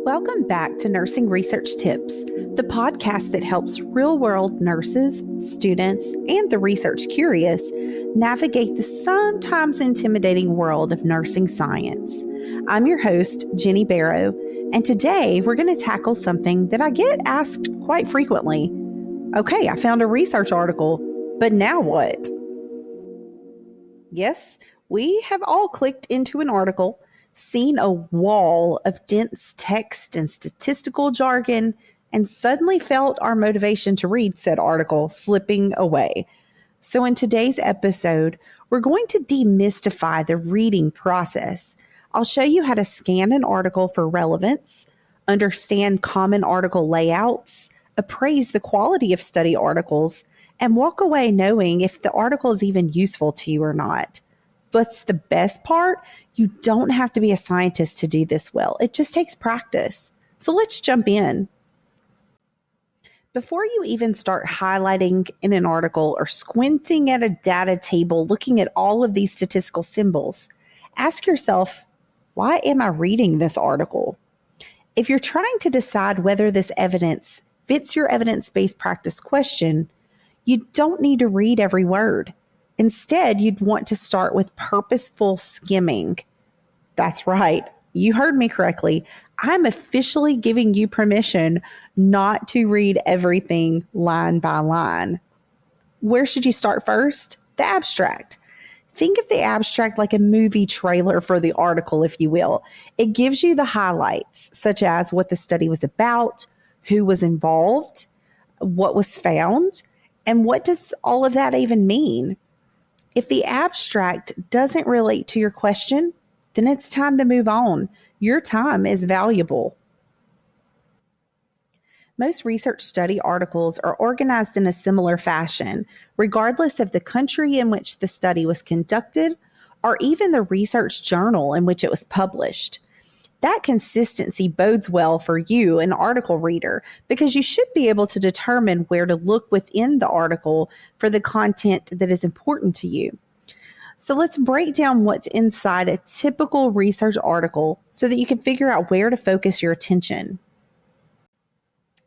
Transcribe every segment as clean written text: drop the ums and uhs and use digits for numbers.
Welcome back to Nursing Research Tips, the podcast that helps real-world nurses, students, and the research curious navigate the sometimes intimidating world of nursing science. I'm your host, Jenny Barrow, and today we're going to tackle something that I get asked quite frequently. Okay, I found a research article, but now what? Yes, we have all clicked into an article, seen a wall of dense text and statistical jargon, and suddenly felt our motivation to read said article slipping away. So in today's episode, we're going to demystify the reading process. I'll show you how to scan an article for relevance, understand common article layouts, appraise the quality of study articles, and walk away knowing if the article is even useful to you or not. But the best part, you don't have to be a scientist to do this well. It just takes practice. So let's jump in. Before you even start highlighting in an article or squinting at a data table, looking at all of these statistical symbols, ask yourself, why am I reading this article? If you're trying to decide whether this evidence fits your evidence-based practice question, you don't need to read every word. Instead, you'd want to start with purposeful skimming. That's right. You heard me correctly. I'm officially giving you permission not to read everything line by line. Where should you start first? The abstract. Think of the abstract like a movie trailer for the article, if you will. It gives you the highlights, such as what the study was about, who was involved, what was found, and what does all of that even mean? If the abstract doesn't relate to your question, then it's time to move on. Your time is valuable. Most research study articles are organized in a similar fashion, regardless of the country in which the study was conducted or even the research journal in which it was published. That consistency bodes well for you, an article reader, because you should be able to determine where to look within the article for the content that is important to you. So let's break down what's inside a typical research article so that you can figure out where to focus your attention.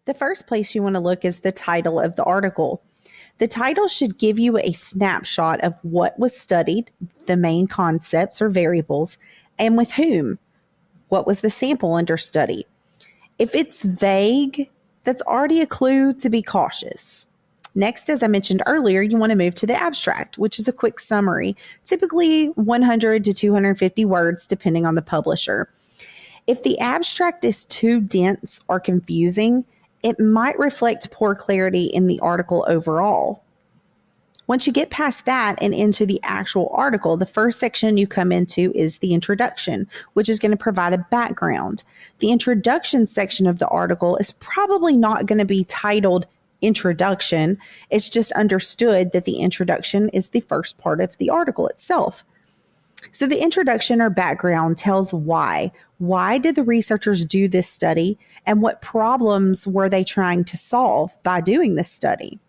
The first place you want to look is the title of the article. The title should give you a snapshot of what was studied, the main concepts or variables, and with whom. What was the sample under study? If it's vague, that's already a clue to be cautious. Next, as I mentioned earlier, you want to move to the abstract, which is a quick summary, typically 100 to 250 words, depending on the publisher. If the abstract is too dense or confusing, it might reflect poor clarity in the article overall. Once you get past that and into the actual article, the first section you come into is the introduction, which is going to provide a background. The introduction section of the article is probably not going to be titled Introduction. It's just understood that the introduction is the first part of the article itself. So the introduction or background tells why. Why did the researchers do this study, and what problems were they trying to solve by doing this study?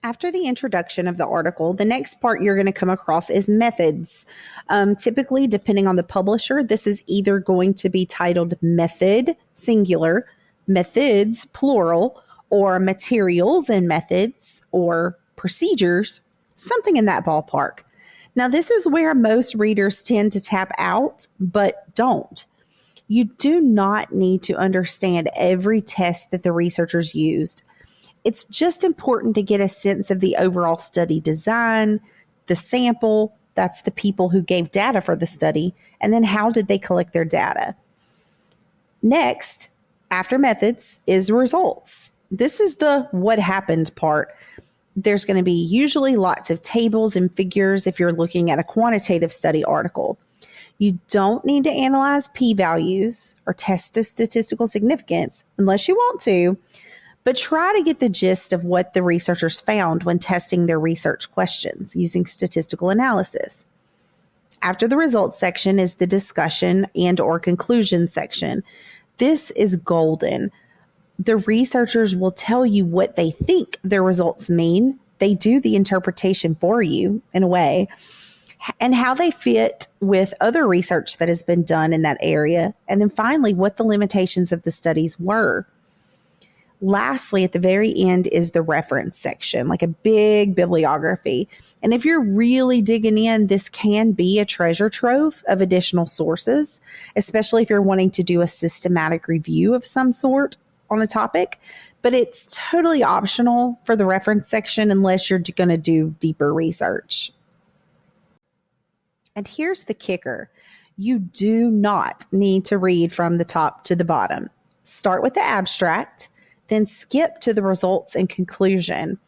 After the introduction of the article, the next part you're going to come across is methods. Typically, depending on the publisher, this is either going to be titled method, singular, methods, plural, or materials and methods, or procedures, something in that ballpark. Now, this is where most readers tend to tap out, but don't. You do not need to understand every test that the researchers used. It's just important to get a sense of the overall study design, the sample, that's the people who gave data for the study, and then how did they collect their data. Next, after methods, is results. This is the what happened part. There's going to be usually lots of tables and figures if you're looking at a quantitative study article. You don't need to analyze p-values or test of statistical significance unless you want to, but try to get the gist of what the researchers found when testing their research questions using statistical analysis. After the results section is the discussion and or conclusion section. This is golden. The researchers will tell you what they think their results mean. They do the interpretation for you in a way. and how they fit with other research that has been done in that area. And then finally, what the limitations of the studies were. Lastly, at the very end is the reference section, like a big bibliography. And if you're really digging in, this can be a treasure trove of additional sources, especially if you're wanting to do a systematic review of some sort on a topic. But it's totally optional for the reference section unless you're going to do deeper research. And here's the kicker. You do not need to read from the top to the bottom. Start with the abstract, then skip to the results and conclusion.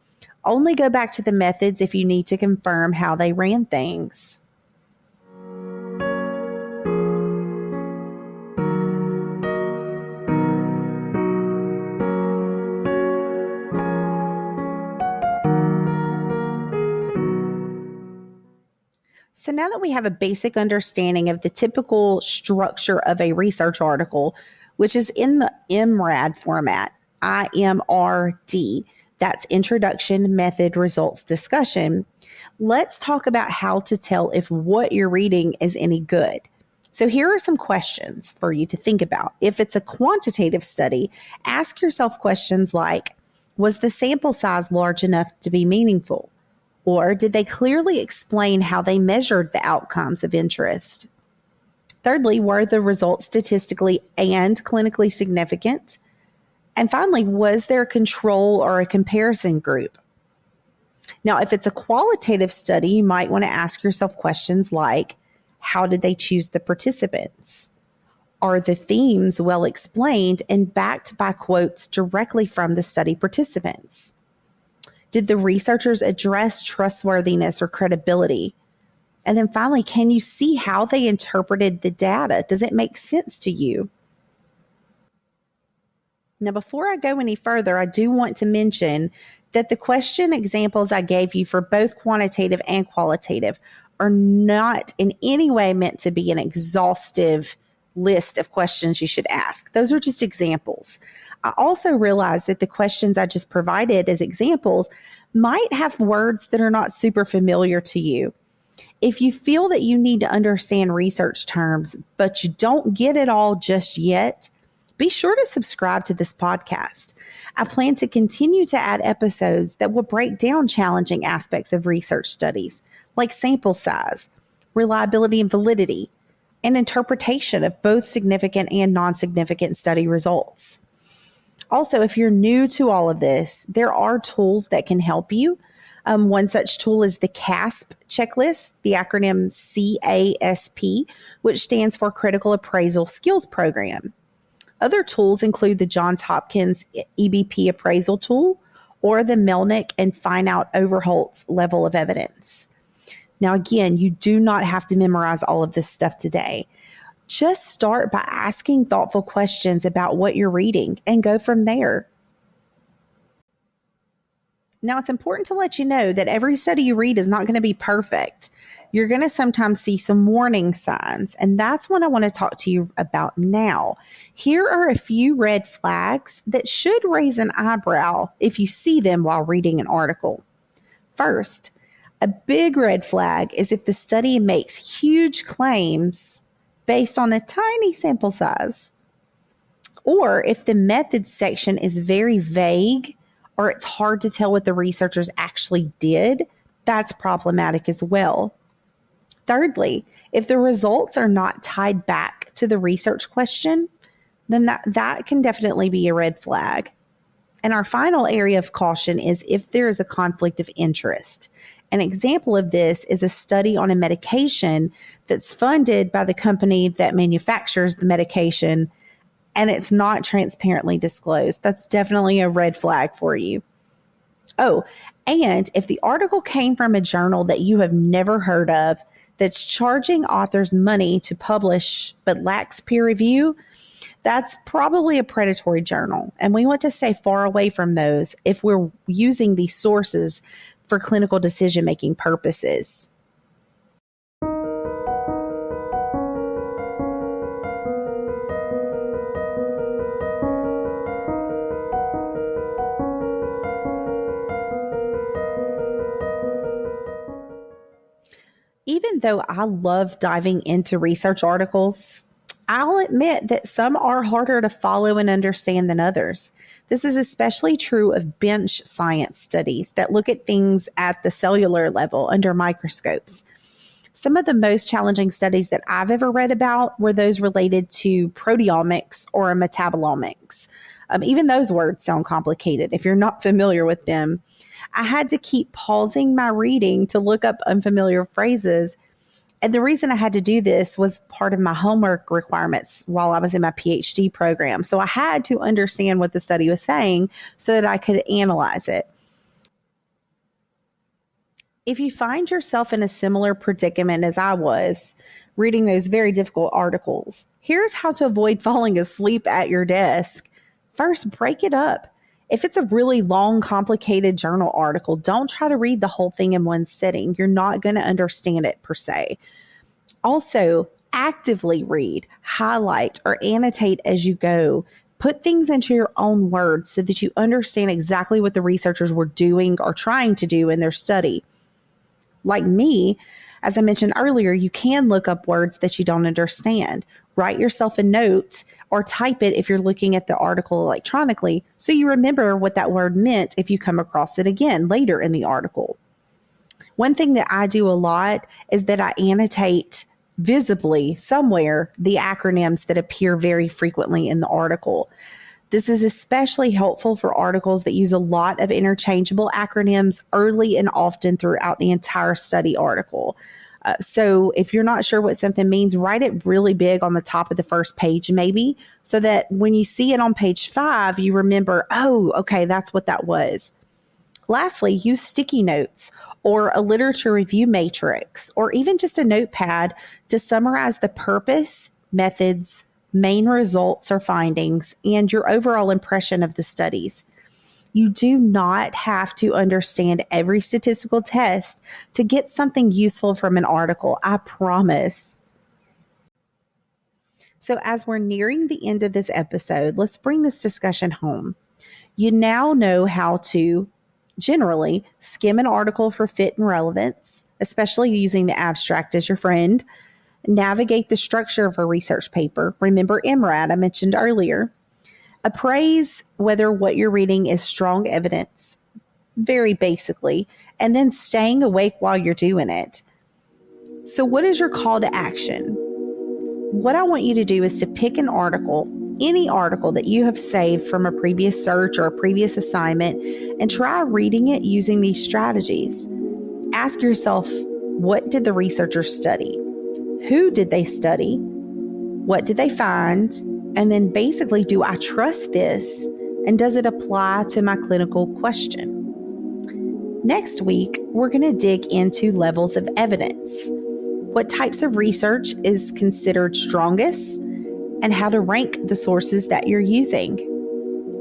Only go back to the methods if you need to confirm how they ran things. So now that we have a basic understanding of the typical structure of a research article, which is in the IMRAD format, IMRD, that's Introduction, Method, Results, Discussion, let's talk about how to tell if what you're reading is any good. So here are some questions for you to think about. If it's a quantitative study, ask yourself questions like, was the sample size large enough to be meaningful? Or did they clearly explain how they measured the outcomes of interest? Thirdly, were the results statistically and clinically significant? And finally, was there a control or a comparison group? Now, if it's a qualitative study, you might want to ask yourself questions like, how did they choose the participants? Are the themes well explained and backed by quotes directly from the study participants? Did the researchers address trustworthiness or credibility? And then finally, can you see how they interpreted the data? Does it make sense to you? Now, before I go any further, I do want to mention that the question examples I gave you for both quantitative and qualitative are not in any way meant to be an exhaustive list of questions you should ask. Those are just examples. I also realize that the questions I just provided as examples might have words that are not super familiar to you. If you feel that you need to understand research terms, but you don't get it all just yet, be sure to subscribe to this podcast. I plan to continue to add episodes that will break down challenging aspects of research studies, like sample size, reliability and validity, and interpretation of both significant and non-significant study results. Also, if you're new to all of this, there are tools that can help you. One such tool is the CASP checklist, the acronym CASP, which stands for Critical Appraisal Skills Program. Other tools include the Johns Hopkins EBP appraisal tool or the Melnick and Fineout Overholtz level of evidence. Now, again, you do not have to memorize all of this stuff today. Just start by asking thoughtful questions about what you're reading and go from there. Now, it's important to let you know that every study you read is not going to be perfect. You're going to sometimes see some warning signs, and that's what I want to talk to you about now. Here are a few red flags that should raise an eyebrow if you see them while reading an article. First, a big red flag is if the study makes huge claims based on a tiny sample size, or if the methods section is very vague or it's hard to tell what the researchers actually did. That's problematic as well. Thirdly, if the results are not tied back to the research question, then that can definitely be a red flag. And our final area of caution is if there is a conflict of interest. An example of this is a study on a medication that's funded by the company that manufactures the medication, and it's not transparently disclosed. That's definitely a red flag for you. Oh, and if the article came from a journal that you have never heard of, that's charging authors money to publish but lacks peer review, that's probably a predatory journal. And we want to stay far away from those if we're using these sources for clinical decision-making purposes. Even Even though I love diving into research articles, I'll admit that some are harder to follow and understand than others. This is especially true of bench science studies that look at things at the cellular level under microscopes. Some of the most challenging studies that I've ever read about were those related to proteomics or metabolomics. Even those words sound complicated if you're not familiar with them. I had to keep pausing my reading to look up unfamiliar phrases. And the reason I had to do this was part of my homework requirements while I was in my PhD program. So I had to understand what the study was saying so that I could analyze it. If you find yourself in a similar predicament as I was, reading those very difficult articles, here's how to avoid falling asleep at your desk. First, break it up. If it's a really long, complicated journal article, don't try to read the whole thing in one sitting. You're not going to understand it per se. Also, actively read, highlight, or annotate as you go. Put things into your own words so that you understand exactly what the researchers were doing or trying to do in their study. Like me, as I mentioned earlier, you can look up words that you don't understand. Write yourself a note or type it if you're looking at the article electronically so you remember what that word meant if you come across it again later in the article. One thing that I do a lot is that I annotate visibly somewhere the acronyms that appear very frequently in the article. This is especially helpful for articles that use a lot of interchangeable acronyms early and often throughout the entire study article. So if you're not sure what something means, write it really big on the top of the first page, maybe, so that when you see it on page 5, you remember, oh, okay, that's what that was. Lastly, use sticky notes or a literature review matrix, or even just a notepad to summarize the purpose, methods, main results or findings, and your overall impression of the studies. You do not have to understand every statistical test to get something useful from an article, I promise. So, as we're nearing the end of this episode, let's bring this discussion home. You now know how to generally skim an article for fit and relevance, especially using the abstract as your friend. Navigate the structure of a research paper. Remember MRAD I mentioned earlier. Appraise whether what you're reading is strong evidence, very basically, and then staying awake while you're doing it. So what is your call to action? What I want you to do is to pick an article, any article that you have saved from a previous search or a previous assignment, and try reading it using these strategies. Ask yourself, what did the researchers study? Who did they study? What did they find? And then basically, do I trust this? And does it apply to my clinical question? Next week, we're going to dig into levels of evidence. What types of research is considered strongest and how to rank the sources that you're using.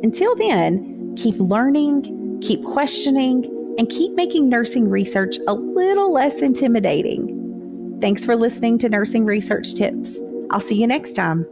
Until then, keep learning, keep questioning, and keep making nursing research a little less intimidating. Thanks for listening to Nursing Research Tips. I'll see you next time.